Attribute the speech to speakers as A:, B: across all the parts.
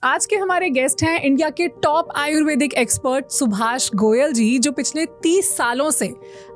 A: आज के हमारे गेस्ट हैं इंडिया के टॉप आयुर्वेदिक एक्सपर्ट सुभाष गोयल जी, जो पिछले 30 सालों से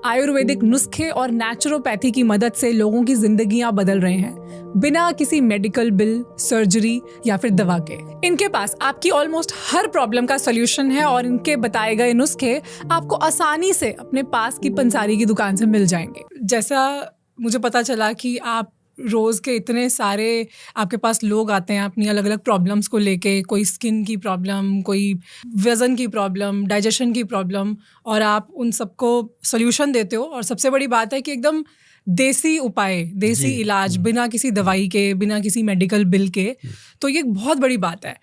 A: आयुर्वेदिक नुस्खे और नेचुरोपैथी की मदद से लोगों की जिंदगियां बदल रहे हैं बिना किसी मेडिकल बिल, सर्जरी या फिर दवा के। इनके पास आपकी ऑलमोस्ट हर प्रॉब्लम का सॉल्यूशन है और इनके बताए गए नुस्खे आपको आसानी से अपने पास की पंसारी की दुकान से मिल जाएंगे। जैसा मुझे पता चला कि आप रोज़ के इतने सारे आपके पास लोग आते हैं अपनी अलग अलग प्रॉब्लम्स को लेके, कोई स्किन की प्रॉब्लम, कोई वज़न की प्रॉब्लम, डाइजेशन की प्रॉब्लम, और आप उन सबको सॉल्यूशन देते हो। और सबसे बड़ी बात है कि एकदम देसी उपाय, देसी इलाज, बिना किसी दवाई के, बिना किसी मेडिकल बिल के। तो ये बहुत बड़ी बात है।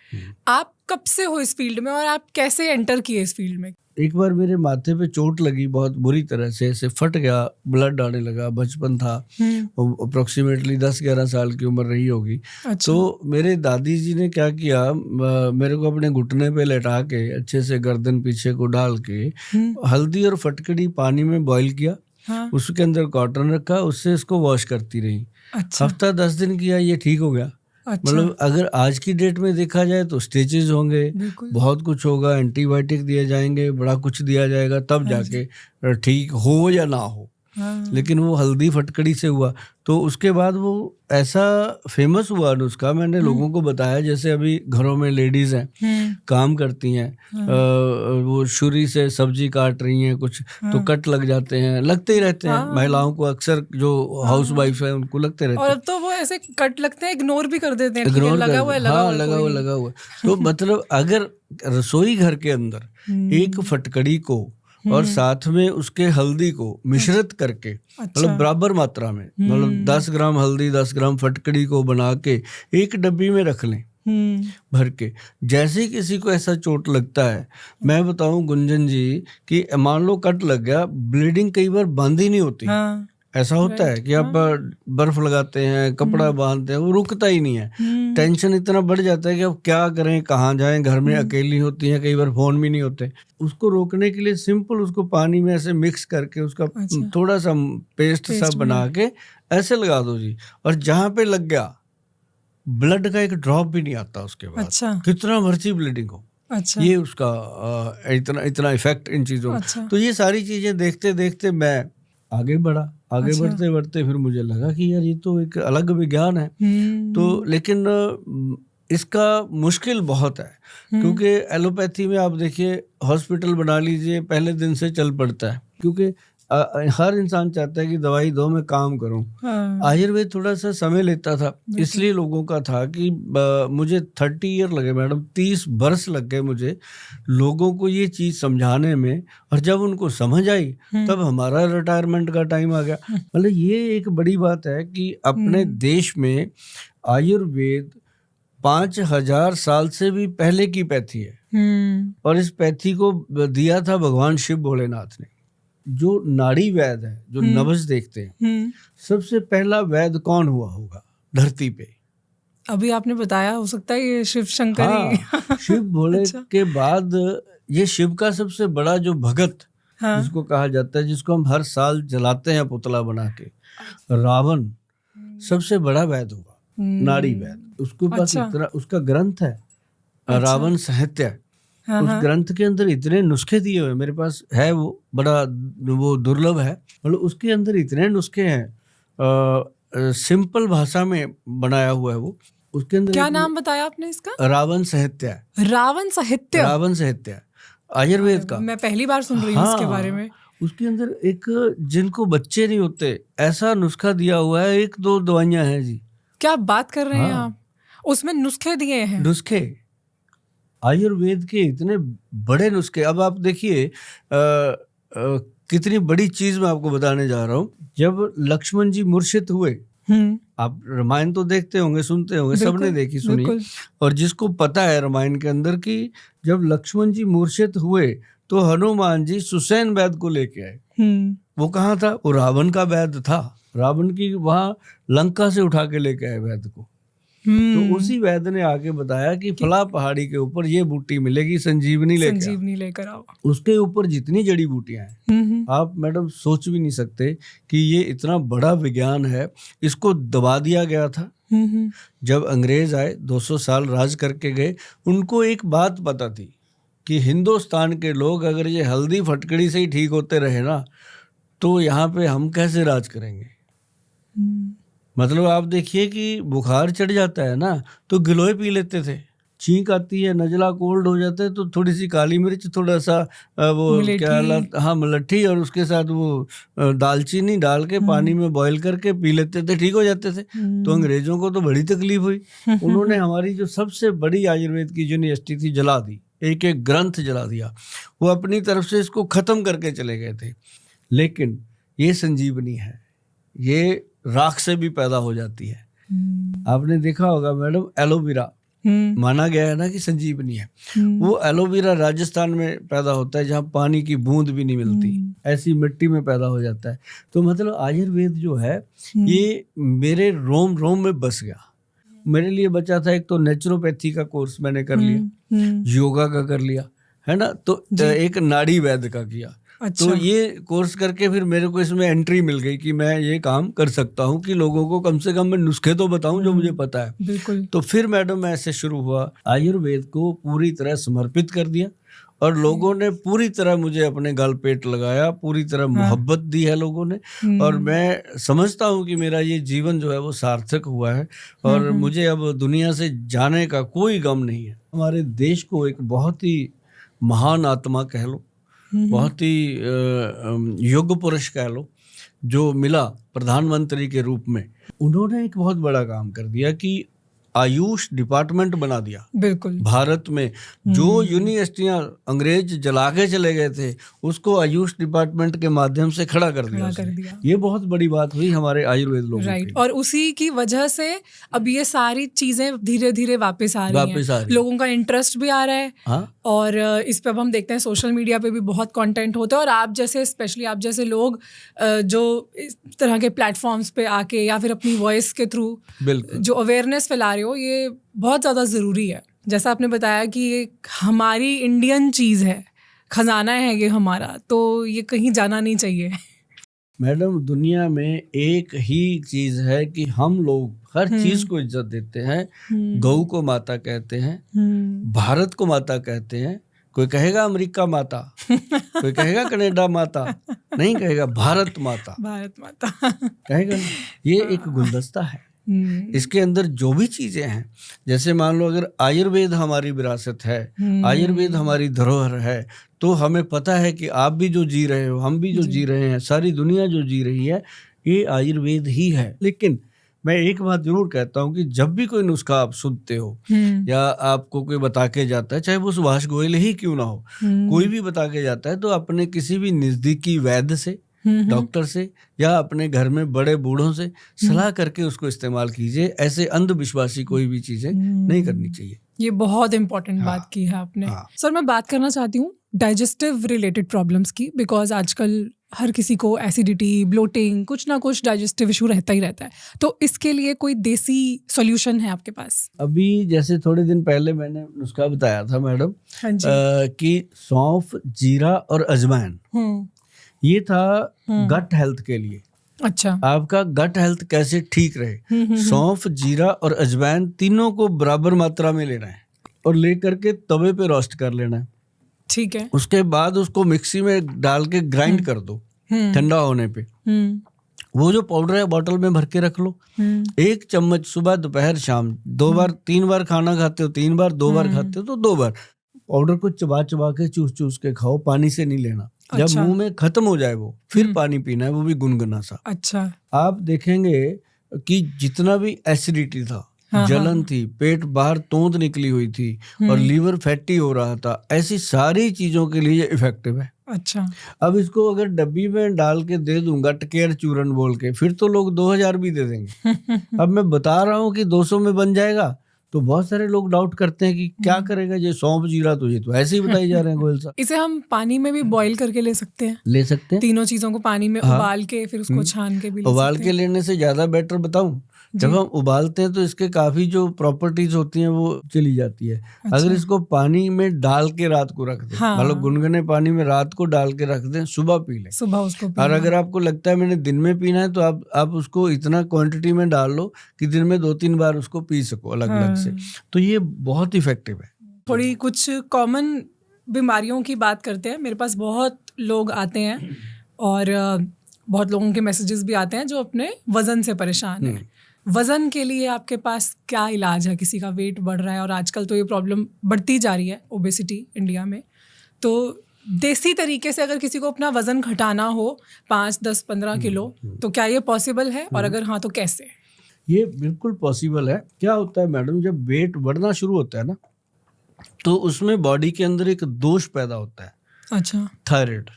A: आप कब से हो इस फील्ड में और आप कैसे एंटर किए इस फील्ड में?
B: एक बार मेरे माथे पे चोट लगी बहुत बुरी तरह से, ऐसे फट गया, ब्लड आने लगा। बचपन था, अप्रोक्सीमेटली 10-11 साल की उम्र रही होगी।
A: अच्छा।
B: तो मेरे दादी जी ने क्या किया, मेरे को अपने घुटने पे लेटा के अच्छे से गर्दन पीछे को डाल के हल्दी और फटकड़ी पानी में बॉईल किया।
A: हाँ।
B: उसके अंदर कॉटन रखा, उससे इसको वॉश करती रही।
A: अच्छा।
B: हफ्ता 10 दिन किया, ये ठीक हो गया।
A: अच्छा।
B: मतलब अगर आज की डेट में देखा जाए तो स्टेजेस होंगे, बहुत कुछ होगा, एंटीबायोटिक दिए जाएंगे, बड़ा कुछ दिया जाएगा, तब जाके ठीक हो या ना हो। लेकिन वो हल्दी फटकड़ी से हुआ। तो उसके बाद वो ऐसा फेमस हुआ नुस्खा, मैंने लोगों को बताया। जैसे अभी घरों में लेडीज हैं, काम करती हैं, वो छुरी से सब्जी काट रही हैं कुछ, तो कट लग जाते हैं, लगते ही रहते हैं। महिलाओं को अक्सर जो हाउस वाइफ है उनको लगते रहते हैं।
A: और अब तो वो ऐसे कट लगते हैं, इग्नोर भी कर देते हैं,
B: इग्नोर
A: लगा हुआ है,
B: लगा हुआ। तो मतलब अगर रसोई घर के अंदर एक फटकड़ी को और साथ में उसके हल्दी को मिश्रित करके, मतलब बराबर मात्रा में, मतलब 10 ग्राम हल्दी 10 ग्राम फटकड़ी को बना के एक डब्बी में रख लें भर के। जैसे ही किसी को ऐसा चोट लगता है, मैं बताऊं गुंजन जी कि मान लो कट लग गया, ब्लीडिंग कई बार बंद ही नहीं होती। ऐसा होता है कि आप बर्फ लगाते हैं, कपड़ा बांधते हैं, वो रुकता ही नहीं है। टेंशन इतना बढ़ जाता है कि अब क्या करें, कहाँ जाएं, घर में अकेली होती हैं, कई बार फोन भी नहीं होते। उसको रोकने के लिए सिंपल उसको पानी में ऐसे मिक्स करके उसका थोड़ा सा पेस्ट सा बना के ऐसे लगा दो जी, और जहाँ पे लग गया ब्लड का एक ड्रॉप भी नहीं आता उसके बाद। अच्छा। कितना मर्जी ब्लीडिंग हो। अच्छा। ये उसका इतना इफेक्ट इन चीजों। अच्छा। तो ये सारी चीजें देखते देखते मैं आगे बढ़ा। आगे बढ़ते बढ़ते फिर मुझे लगा कि यार ये तो एक अलग विज्ञान है। तो लेकिन इसका मुश्किल बहुत है, क्योंकि एलोपैथी में आप देखिए, हॉस्पिटल बना लीजिए, पहले दिन से चल पड़ता है, क्योंकि हर इंसान चाहता है कि दवाई दो, मैं काम करूं। आयुर्वेद थोड़ा सा समय लेता था, इसलिए लोगों का था कि मुझे 30 ईयर लगे मैडम, 30 वर्ष लग गए मुझे लोगों को ये चीज समझाने में। और जब उनको समझ आई तब हमारा रिटायरमेंट का टाइम आ गया। मतलब ये एक बड़ी बात है कि अपने देश में आयुर्वेद 5000 साल से भी पहले की पैथी है, और इस पैथी को दिया था भगवान शिव भोलेनाथ ने। जो नाड़ी वैद है, जो नब्ज देखते हैं, सबसे पहला वैद कौन हुआ होगा धरती पे?
A: अभी आपने बताया, हो सकता है ये शिव शंकर ही।
B: हाँ, शिव भोले अच्छा। के बाद ये शिव का सबसे बड़ा जो भगत, जिसको कहा जाता है, जिसको हम हर साल जलाते हैं पुतला बना के, रावण सबसे बड़ा वैद हुआ, नाड़ी वैद। उसके पास इतना, उसका ग्रंथ है रावण साहित्य। उस ग्रंथ के अंदर इतने नुस्खे दिए हुए, मेरे पास है, वो बड़ा वो दुर्लभ है। मतलब उसके अंदर इतने नुस्खे हैं, सिंपल भाषा में बनाया हुआ है वो। उसके अंदर
A: क्या नाम बताया आपने इसका?
B: रावण साहित्य।
A: रावण साहित्य? रावण
B: साहित्य आयुर्वेद का।
A: मैं पहली बार सुन रही हूँ इसके बारे में।
B: उसके अंदर एक, जिनको बच्चे नहीं होते ऐसा नुस्खा दिया हुआ है, 1-2 दवाइयां हैं जी।
A: क्या बात कर रहे हैं आप? उसमें नुस्खे दिए हैं? नुस्खे,
B: आयुर्वेद के इतने बड़े नुस्खे। अब आप देखिए कितनी बड़ी चीज मैं आपको बताने जा रहा हूँ। जब लक्ष्मण जी मूर्छित हुए, आप रामायण तो देखते होंगे, सुनते होंगे, सबने देखी सुनी। और जिसको पता है रामायण के अंदर कि जब लक्ष्मण जी मूर्छित हुए तो हनुमान जी सुसैन वैद को लेके आए। वो कहाँ था? वो रावण का वैद था। रावण की वहां लंका से उठा के लेके आए वैद को। तो उसी वैद्य ने आके बताया कि फला पहाड़ी के ऊपर ये बूटी मिलेगी, संजीवनी
A: लेकर आओ।
B: उसके ऊपर जितनी जड़ी बूटियां हैं आप मैडम सोच भी नहीं सकते कि ये इतना बड़ा विज्ञान है। इसको दबा दिया गया था। जब अंग्रेज आए 200 साल राज करके गए, उनको एक बात पता थी कि हिंदुस्तान के लोग अगर ये हल्दी फटकड़ी से ही ठीक होते रहे ना तो यहाँ पे हम कैसे राज करेंगे। मतलब आप देखिए कि बुखार चढ़ जाता है ना तो गिलोय पी लेते थे, छींक आती है, नजला कोल्ड हो जाता है तो थोड़ी सी काली मिर्च, थोड़ा सा वो क्या मलट्ठी और उसके साथ वो दालचीनी डाल के पानी में बॉईल करके पी लेते थे, ठीक हो जाते थे। तो अंग्रेजों को तो बड़ी तकलीफ हुई। उन्होंने हमारी जो सबसे बड़ी आयुर्वेद की यूनिवर्सिटी थी जला दी, एक एक ग्रंथ जला दिया। वो अपनी तरफ से इसको खत्म करके चले गए थे। लेकिन ये संजीवनी है, ये राख से भी पैदा हो जाती है। आपने देखा होगा मैडम, एलोवेरा माना गया है ना कि संजीवनी है। वो एलोवेरा राजस्थान में पैदा होता है जहाँ पानी की बूंद भी नहीं मिलती, ऐसी मिट्टी में पैदा हो जाता है। तो मतलब आयुर्वेद जो है ये मेरे रोम रोम में बस गया। मेरे लिए बचा था एक तो नेचुरोपैथी का कोर्स मैंने कर लिया, योगा का कर लिया, है ना, तो एक नाड़ी वैद्य का किया। अच्छा। तो ये कोर्स करके फिर मेरे को इसमें एंट्री मिल गई कि मैं ये काम कर सकता हूँ कि लोगों को कम से कम मैं नुस्खे तो बताऊं जो मुझे पता है।
A: बिल्कुल।
B: तो फिर मैडम ऐसे शुरू हुआ, आयुर्वेद को पूरी तरह समर्पित कर दिया और लोगों ने पूरी तरह मुझे अपने गल पेट लगाया, पूरी तरह मोहब्बत दी है लोगों ने। और मैं समझता हूँ कि मेरा ये जीवन जो है वो सार्थक हुआ है और मुझे अब दुनिया से जाने का कोई गम नहीं है। हमारे देश को एक बहुत ही महान आत्मा कह लो, बहुत ही योग्य पुरुष कह लो, जो मिला प्रधानमंत्री के रूप में। उन्होंने एक बहुत बड़ा काम कर दिया कि आयुष डिपार्टमेंट बना दिया।
A: बिल्कुल।
B: भारत में जो यूनिवर्सिटियां अंग्रेज जला के चले गए थे उसको आयुष डिपार्टमेंट के माध्यम से खड़ा कर दिया। ये बहुत बड़ी बात हुई हमारे आयुर्वेद लोगों
A: राइट। और उसी की वजह से अब ये सारी चीजें धीरे धीरे वापस आ रही हैं। लोगों का इंटरेस्ट भी आ रहा है। हाँ? और इस पे अब हम देखते हैं सोशल मीडिया पे भी बहुत कंटेंट होता है और आप जैसे, स्पेशली आप जैसे लोग जो इस तरह के प्लेटफॉर्म्स पे आके या फिर अपनी वॉइस के थ्रू जो अवेयरनेस फैला रहे हो, ये बहुत ज़्यादा ज़रूरी है। जैसा आपने बताया कि ये हमारी इंडियन चीज़ है, खजाना है ये हमारा, तो ये कहीं जाना नहीं चाहिए।
B: मैडम दुनिया में एक ही चीज़ है कि हम लोग हर चीज को इज्जत देते हैं। गऊ को माता कहते हैं, भारत को माता कहते हैं। कोई कहेगा अमेरिका माता, कोई कहेगा कनाडा माता, नहीं कहेगा भारत माता।
A: भारत माता
B: कहेगा। ये एक गुलदस्ता है, इसके अंदर जो भी चीजें हैं, जैसे मान लो अगर आयुर्वेद हमारी विरासत है, आयुर्वेद हमारी धरोहर है, तो हमें पता है कि आप भी जो जी रहे हो, हम भी जो जी रहे हैं, सारी दुनिया जो जी रही है, ये आयुर्वेद ही है। लेकिन मैं एक बात जरूर कहता हूँ कि जब भी कोई नुस्खा आप सुनते हो या आपको कोई बता के जाता है, चाहे वो सुभाष गोयल ही क्यों ना हो, कोई भी बता के जाता है, तो अपने किसी भी नजदीकी वैद्य से, डॉक्टर से या अपने घर में बड़े बूढ़ों से सलाह करके उसको इस्तेमाल कीजिए। ऐसे अंधविश्वासी कोई भी चीजें नहीं करनी चाहिए।
A: ये बहुत इंपॉर्टेंट बात की है आपने। सर मैं बात करना चाहती हूँ डाइजेस्टिव रिलेटेड प्रॉब्लम्स की, बिकॉज आजकल हर किसी को एसिडिटी, ब्लोटिंग, कुछ ना कुछ डाइजेस्टिव इशू रहता ही रहता है। तो इसके लिए कोई देसी सॉल्यूशन है आपके पास?
B: अभी जैसे थोड़े दिन पहले मैंने नुस्खा बताया था मैडम, कि सौंफ, जीरा और अजवाइन, ये था गट हेल्थ के लिए।
A: अच्छा।
B: आपका गट हेल्थ कैसे ठीक रहे, सौंफ, जीरा और अजवाइन तीनों को बराबर मात्रा में लेना है और लेकर के तवे पे रोस्ट कर लेना है।
A: ठीक है।
B: उसके बाद उसको मिक्सी में डाल के ग्राइंड कर दो ठंडा होने पे। वो जो पाउडर है बॉटल में भर के रख लो। 1 चम्मच सुबह, दोपहर, शाम, 2 बार, 3 बार खाना खाते हो 3 बार, 2 बार खाते हो तो 2 बार। पाउडर को चबा चबा के चूस चूस के खाओ, पानी से नहीं लेना। जब मुंह में खत्म हो जाए वो, फिर पानी पीना है, वो भी गुनगुना सा।
A: अच्छा।
B: आप देखेंगे कि जितना भी एसिडिटी था, जलन थी, पेट बाहर तोंद निकली हुई थी और लीवर फैटी हो रहा था, ऐसी सारी चीजों के लिए इफेक्टिव है।
A: अच्छा।
B: अब इसको अगर डब्बी में डाल के दे दूंगा टकेर चूरन बोल के, फिर तो लोग 2000 भी दे देंगे। अब मैं बता रहा हूँ कि 200 में बन जाएगा, तो बहुत सारे लोग डाउट करते हैं कि क्या करेगा ये सौंफ, जीरा, तो ये तो ऐसे ही बताई जा रहे हैं गोयल साहब।
A: इसे हम पानी में भी बॉईल करके ले सकते हैं?
B: ले सकते हैं।
A: तीनों चीजों को पानी में उबाल के फिर उसको छान के भी ले
B: उबाल के लेने से ज्यादा बेटर बताऊं जब हम उबालते हैं तो इसके काफी जो प्रॉपर्टीज होती हैं वो चली जाती है।
A: अच्छा।
B: अगर इसको पानी में डाल के रात को रख दें,
A: हाँ।
B: मतलब गुनगुने पानी में रात को डाल के रख दें, सुबह पी लें।
A: सुबह उसको
B: और अगर आपको लगता है मैंने दिन में पीना है तो आप उसको इतना क्वांटिटी में डाल लो कि दिन में 2-3 बार उसको पी सको अलग अलग से। तो ये बहुत इफेक्टिव है।
A: थोड़ी कुछ कॉमन बीमारियों की बात करते हैं। मेरे पास बहुत लोग आते हैं और बहुत लोगों के मैसेजेस भी आते हैं जो अपने वज़न से परेशान हैं। वज़न के लिए आपके पास क्या इलाज है? किसी का वेट बढ़ रहा है और आजकल तो ये प्रॉब्लम बढ़ती जा रही है, ओबेसिटी इंडिया में। तो देसी तरीके से अगर किसी को अपना वज़न घटाना हो 5, 10, 15 किलो, तो क्या ये पॉसिबल है? और अगर हाँ तो कैसे?
B: ये बिल्कुल पॉसिबल है। क्या होता है मैडम, जब वेट बढ़ना शुरू होता है ना तो उसमें बॉडी के अंदर एक दोष पैदा होता है।
A: अच्छा।
B: थायराइड।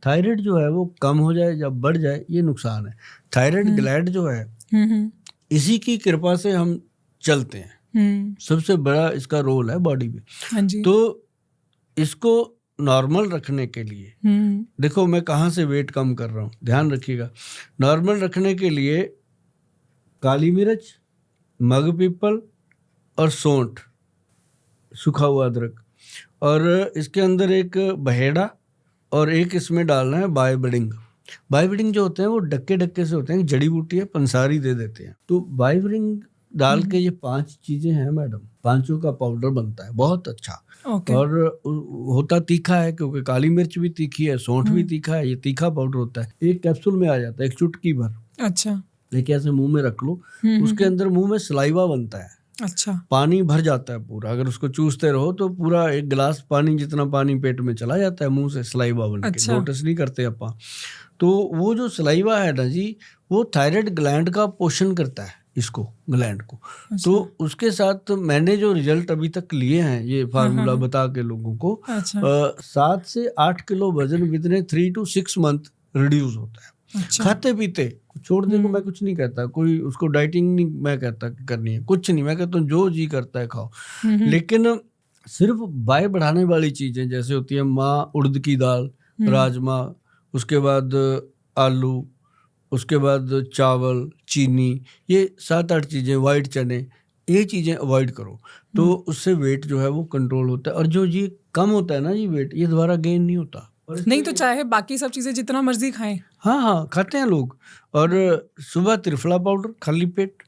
B: थायराइड जो है वो कम हो जाए या बढ़ जाए ये नुकसान है। थायराइड ग्लैंड जो है इसी की कृपा से हम चलते हैं। सबसे बड़ा इसका रोल है बॉडी में।
A: हाँ जी।
B: तो इसको नॉर्मल रखने के लिए, देखो मैं कहाँ से वेट कम कर रहा हूँ, ध्यान रखिएगा। नॉर्मल रखने के लिए काली मिर्च, मग पीपल और सौंठ, सूखा हुआ अदरक, और इसके अंदर एक बहेड़ा और एक इसमें डालना है बाइबडिंग। बाइबडिंग जो होते हैं वो डक्के से होते हैं, जड़ी बूटी है, पंसारी दे देते हैं। तो बाइबडिंग डाल के ये 5 चीजें हैं मैडम, 5 का पाउडर बनता है बहुत अच्छा। और होता तीखा है क्योंकि काली मिर्च भी तीखी है, सौंठ भी तीखा है, ये तीखा पाउडर होता है। एक कैप्सूल में आ जाता है, एक चुटकी भर।
A: अच्छा।
B: लेके ऐसे मुंह में रख लो, उसके अंदर मुंह में सलाइवा बनता है।
A: अच्छा।
B: पानी भर जाता है पूरा। अगर उसको चूसते रहो तो पूरा 1 गिलास पानी जितना पानी पेट में चला जाता है मुंह से, सलाइवा बन के।
A: अच्छा।
B: नोटिस नहीं करते अपन। तो वो जो सलाइवा है ना जी, वो थायराइड ग्लैंड का पोषण करता है, इसको ग्लैंड को।
A: अच्छा।
B: तो उसके साथ मैंने जो रिजल्ट अभी तक लिए हैं, ये फार्मूला बता के लोगों को, 7 से 8 किलो वजन विदिन 3 to 6 मंथ रिड्यूस होता है।
A: अच्छा। खाते
B: पीते छोड़ने को मैं कुछ नहीं कहता, कोई उसको डाइटिंग नहीं मैं कहता कि करनी है, कुछ नहीं। मैं कहता हूँ जो जी करता है खाओ, लेकिन सिर्फ बाय बढ़ाने वाली चीजें जैसे होती है माँ उड़द की दाल, राजमा, उसके बाद आलू, उसके बाद चावल, चीनी, ये 7-8 चीजें, वाइट चने, ये चीजें अवॉइड करो तो उससे वेट जो है वो कंट्रोल होता है। और जो जी कम होता है ना जी वेट, ये दोबारा गेन नहीं होता।
A: नहीं तो चाहे बाकी सब चीजें जितना मर्जी खाएं।
B: हाँ खाते हैं लोग। और सुबह त्रिफला पाउडर खाली पेट,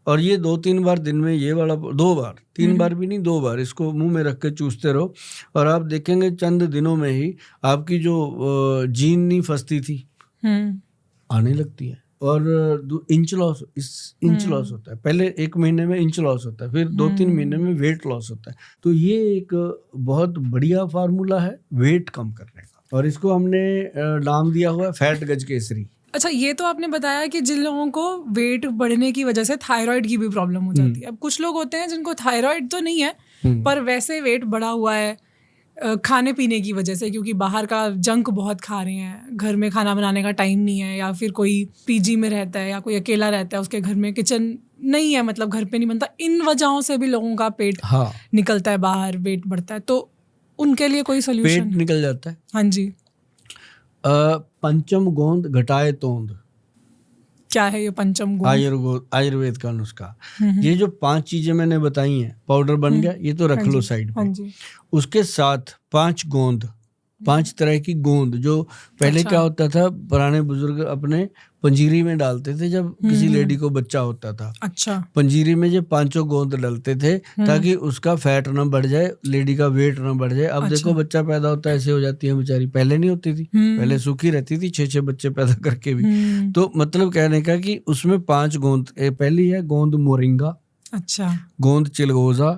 B: और ये 2-3 बार दिन में, ये वाला 2 बार, 3 बार भी नहीं, 2 बार इसको मुंह में रख के चूसते रहो। और आप देखेंगे चंद दिनों में ही आपकी जो जीन नहीं फंसती थी आने लगती है। और इंच लॉस होता है। पहले 1 महीने में इंच लॉस होता है, फिर 2-3 महीने में वेट लॉस होता है। तो ये एक बहुत बढ़िया फार्मूला है वेट कम करने का, और इसको हमने नाम दिया हुआ है फैट गज केसरी।
A: अच्छा, ये तो आपने बताया कि जिन लोगों को वेट बढ़ने की वजह से थायराइड की भी प्रॉब्लम हो जाती है। अब कुछ लोग होते हैं जिनको थायराइड तो नहीं है पर वैसे वेट बढ़ा हुआ है खाने पीने की वजह से, क्योंकि बाहर का जंक बहुत खा रहे हैं, घर में खाना बनाने का टाइम नहीं है, या फिर कोई पीजी में रहता है या कोई अकेला रहता है, उसके घर में किचन नहीं है, मतलब घर पे नहीं बनता। इन वजहों से भी लोगों का पेट निकलता है बाहर, वेट बढ़ता है। तो उनके लिए कोई सोल्यूशन?
B: पेट निकल जाता है।
A: हाँ जी।
B: पंचम गोंद घटाए तोंद,
A: क्या है ये पंचम गोंद?
B: आयुर्वेद का नुस्खा। ये जो 5 चीजें मैंने बताई हैं, पाउडर बन गया, ये तो रख लो साइड पे। उसके साथ 5 गोंद, 5 तरह की गोंद, जो पहले क्या होता था, पुराने बुजुर्ग अपने पंजीरी में डालते थे जब किसी लेडी को बच्चा होता था। अच्छा। पंजीरी में जो 5 गोंद डालते थे ताकि उसका फैट ना बढ़ जाए, लेडी का वेट ना बढ़ जाए। अब देखो बच्चा पैदा होता है ऐसे हो जाती है बेचारी, पहले नहीं होती थी, पहले सूखी रहती थी 6-6 बच्चे पैदा करके भी। तो मतलब कहने का कि उसमें 5 गोंद, पहली है गोंद मोरिंगा, अच्छा, गोंद चिलगोजा,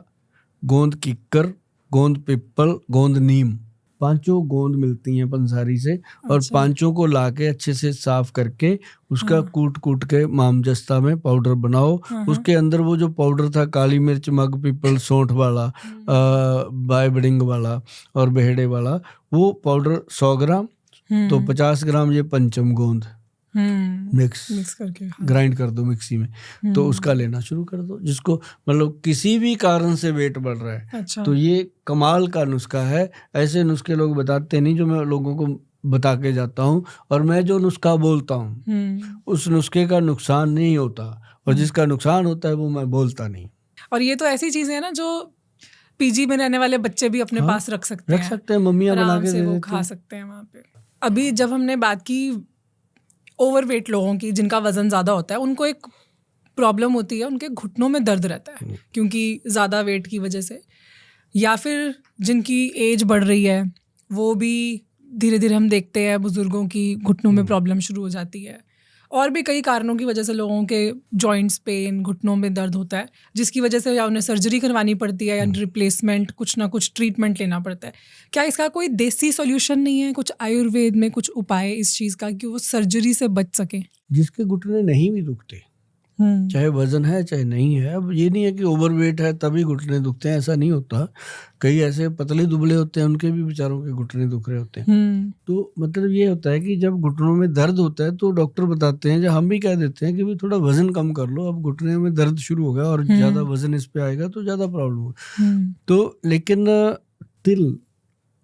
B: गोंद किक्कर, गोंद पिप्पल, गोंद नीम। 5 गोंद मिलती हैं पंसारी से, और 5 को लाके अच्छे से साफ करके उसका कूट के मामजस्ता में पाउडर बनाओ। उसके अंदर वो जो पाउडर था काली मिर्च, मग पीपल, सौंठ वाला, बाइबडिंग वाला और बेहड़े वाला, वो पाउडर 100 ग्राम, तो 50 ग्राम ये पंचम गोंद मिक्स करके ग्राइंड कर दो मिक्सी में। तो उसका लेना शुरू कर दो, जिसको मतलब किसी भी कारण से वेट बढ़ रहा है। अच्छा। तो ये कमाल का नुस्खा है। ऐसे नुस्खे लोग बताते नहीं जो मैं लोगों को बता के जाता हूँ, और मैं जो नुस्खा बोलता हूँ उस नुस्खे का नुकसान नहीं होता, और जिसका नुकसान होता है वो मैं बोलता नहीं।
A: और ये तो ऐसी चीजें हैं ना जो पीजी में रहने वाले बच्चे भी अपने पास रख सकते हैं,
B: मम्मियाँ बना के
A: से
B: दे
A: वो
B: देती
A: खा
B: हैं।
A: सकते हैं वहाँ पे। अभी जब हमने बात की ओवरवेट लोगों की, जिनका वजन ज़्यादा होता है, उनको एक प्रॉब्लम होती है, उनके घुटनों में दर्द रहता है क्योंकि ज़्यादा वेट की वजह से, या फिर जिनकी एज बढ़ रही है वो भी धीरे धीरे हम देखते हैं बुजुर्गों की घुटनों में प्रॉब्लम शुरू हो जाती है, और भी कई कारणों की वजह से लोगों के जॉइंट्स पेन, घुटनों में दर्द होता है, जिसकी वजह से या उन्हें सर्जरी करवानी पड़ती है या रिप्लेसमेंट, कुछ ना कुछ ट्रीटमेंट लेना पड़ता है। क्या इसका कोई देसी सॉल्यूशन नहीं है, कुछ आयुर्वेद में कुछ उपाय इस चीज़ का कि वो सर्जरी से बच सके?
B: जिसके घुटने नहीं भी दुखते, चाहे वजन है चाहे नहीं है, अब ये नहीं है कि ओवरवेट है तभी घुटने दुखते हैं, ऐसा नहीं होता। कई ऐसे पतले दुबले होते हैं, उनके भी बेचारों के घुटने दुख रहे होते हैं। तो मतलब ये होता है कि जब घुटनों में दर्द होता है तो डॉक्टर बताते हैं, जब हम भी कह देते हैं कि भाई थोड़ा वजन कम कर लो, अब घुटने में दर्द शुरू हो गया और ज़्यादा वजन इस पे आएगा तो ज़्यादा प्रॉब्लम होगी। तो लेकिन तिल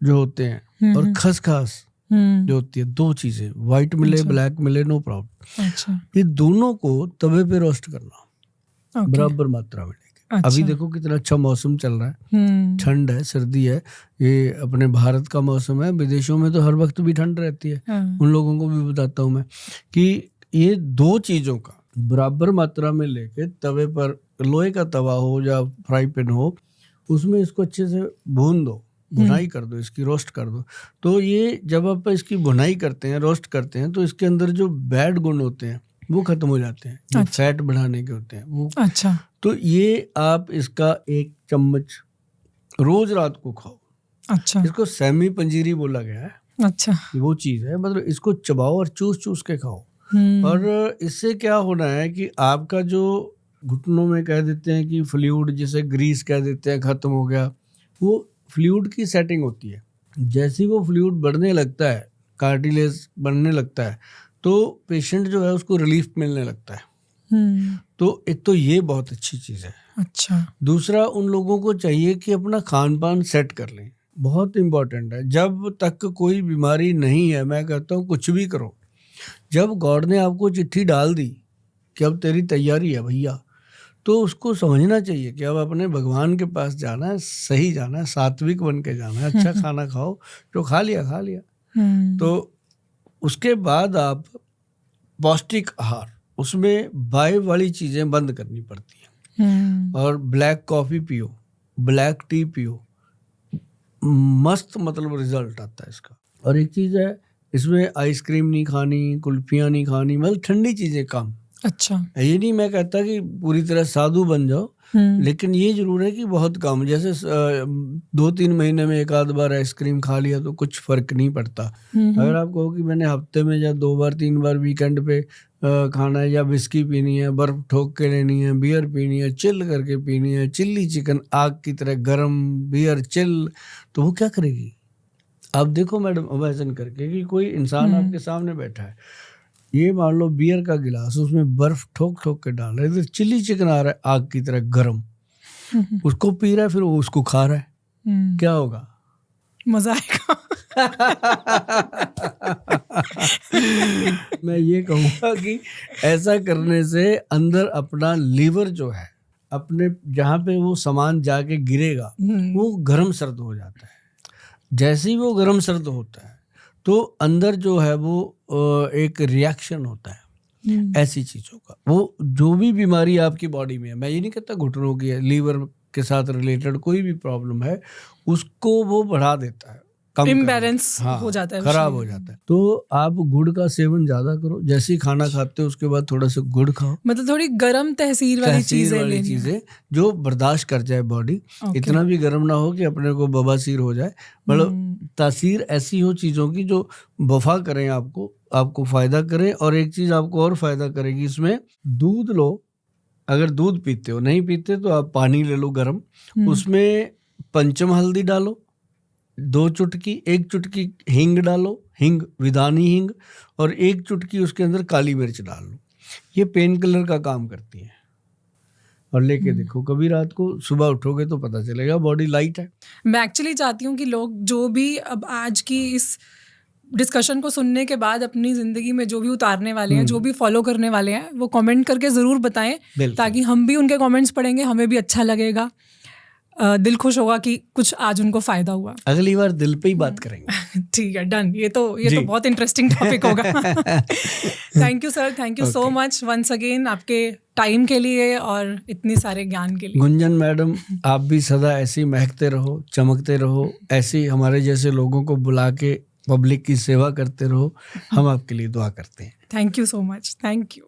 B: जो होते हैं और खसखस जो होती है, दो चीजें, व्हाइट मिले ब्लैक मिले, नो प्रॉब्लम।
A: अच्छा,
B: ये दोनों को तवे पे रोस्ट करना बराबर मात्रा में लेके।
A: अच्छा।
B: अभी देखो कितना अच्छा मौसम चल रहा है, ठंड है, सर्दी है, ये अपने भारत का मौसम है, विदेशों में तो हर वक्त भी ठंड रहती है। उन लोगों को भी बताता हूँ मैं कि ये दो चीजों का बराबर मात्रा में लेके तवे पर, लोहे का तवा हो या फ्राई पैन हो, उसमें इसको अच्छे से भून दो, भुनाई कर दो, इसकी रोस्ट कर दो। तो ये जब आप इसकी भुनाई करते हैं, रोस्ट करते हैं, तो इसके अंदर जो बैड गुण होते हैं वो खत्म हो जाते हैं, जो फैट बढ़ाने के होते हैं वो।
A: अच्छा।
B: तो ये आप इसका 1 चम्मच रोज रात को खाओ।
A: अच्छा।
B: इसको सेमी पंजीरी बोला गया है।
A: अच्छा।
B: वो चीज है, मतलब इसको चबाओ और चूस चूस के खाओ। और इससे क्या होना है कि आपका जो घुटनों में कह देते हैं कि फ्लूइड, जिसे ग्रीस कह देते हैं, खत्म हो गया, वो फ्लूइड की सेटिंग होती है। जैसे ही वो फ्लूइड बढ़ने लगता है, कार्टिलेज बढ़ने लगता है, तो पेशेंट जो है उसको रिलीफ मिलने लगता है। तो एक तो ये बहुत अच्छी चीज़ है।
A: अच्छा।
B: दूसरा, उन लोगों को चाहिए कि अपना खान पान सेट कर लें, बहुत इम्पोर्टेंट है। जब तक कोई बीमारी नहीं है, मैं कहता हूँ कुछ भी करो। जब गॉड ने आपको चिट्ठी डाल दी कि अब तेरी तैयारी है भैया, तो उसको समझना चाहिए कि अब अपने भगवान के पास जाना है, सही जाना है, सात्विक बन के जाना है, अच्छा खाना खाओ, जो खा लिया खा लिया। तो उसके बाद आप पौष्टिक आहार, उसमें बाय वाली चीज़ें बंद करनी पड़ती हैं। और ब्लैक कॉफ़ी पियो, ब्लैक टी पियो, मस्त मतलब रिजल्ट आता है इसका। और एक चीज़ है, इसमें आइसक्रीम नहीं खानी, कुल्फियाँ नहीं खानी, मतलब ठंडी चीज़ें कम।
A: अच्छा।
B: ये नहीं मैं कहता कि पूरी तरह साधु बन जाओ, लेकिन ये जरूर है कि बहुत कम, जैसे 2-3 महीने में एक आध बार आइसक्रीम खा लिया तो कुछ फर्क नहीं पड़ता। अगर आप कहो कि मैंने हफ्ते में या 2 बार 3 बार वीकेंड पे खाना है, या विस्की पीनी है, बर्फ ठोक के लेनी है, बियर पीनी है, चिल करके पीनी है, चिल्ली चिकन आग की तरह गरम, बियर चिल, तो वो क्या करेगी? आप देखो मैडम, इमेजिन करके कि कोई इंसान आपके सामने बैठा है, ये मान लो बियर का गिलास, उसमें बर्फ ठोक ठोक के डाल रहा है, इधर चिल्ली चिकन आ रहा है आग की तरह गरम, उसको पी रहा है, फिर वो उसको खा रहा है, क्या होगा?
A: मजा आएगा।
B: मैं ये कहूँगा कि ऐसा करने से अंदर अपना लीवर जो है, अपने जहाँ पे वो सामान जाके गिरेगा, वो गर्म सर्द हो जाता है। जैसे ही वो गर्म सर्द होता है तो अंदर जो है वो एक रिएक्शन होता है ऐसी चीज़ों का। वो जो भी बीमारी आपकी बॉडी में है, मैं ये नहीं कहता घुटनों की है, लीवर के साथ रिलेटेड कोई भी प्रॉब्लम है, उसको वो बढ़ा देता है,
A: इम्बैलेंस हो जाता है,
B: खराब हो जाता है। तो आप गुड़ का सेवन ज्यादा करो, जैसे ही खाना खाते हो उसके बाद थोड़ा सा गुड़ खाओ,
A: मतलब थोड़ी गर्म तहसीर वाली चीजें
B: जो बर्दाश्त कर जाए बॉडी। इतना भी गर्म ना हो कि अपने को बवासीर हो जाए, मतलब तासीर ऐसी हो चीजों की जो वफा करें, आपको फायदा करें। और एक चीज आपको और फायदा करेगी इसमें, दूध लो, अगर दूध पीते हो, नहीं पीते तो आप पानी ले लो गर्म, उसमें पंचम हल्दी डालो 2 चुटकी, 1 चुटकी हींग डालो, हींग विधानी हींग, और 1 चुटकी उसके अंदर काली मिर्च डाल लो। ये पेन किलर का काम करती है। और लेके देखो, कभी रात को सुबह उठोगे तो पता चलेगा बॉडी लाइट है।
A: मैं एक्चुअली चाहती हूँ कि लोग जो भी अब आज की इस डिस्कशन को सुनने के बाद अपनी ज़िंदगी में जो भी उतारने वाले हैं, जो भी फॉलो करने वाले हैं, वो कमेंट करके ज़रूर बताएं, ताकि हम भी उनके कमेंट्स पढ़ेंगे, हमें भी अच्छा लगेगा, दिल खुश होगा कि कुछ आज उनको फ़ायदा हुआ।
B: अगली बार दिल पे ही बात करेंगे।
A: ठीक है, डन। ये तो बहुत इंटरेस्टिंग टॉपिक होगा। Thank you sir, thank you so much once again आपके टाइम के लिए और इतने सारे ज्ञान के लिए।
B: गुंजन मैडम, आप भी सदा ऐसे ही महकते रहो, चमकते रहो, ऐसे ही हमारे जैसे लोगों को बुला के पब्लिक की सेवा करते रहो। हम आपके लिए दुआ करते हैं।
A: Thank you so much, thank you.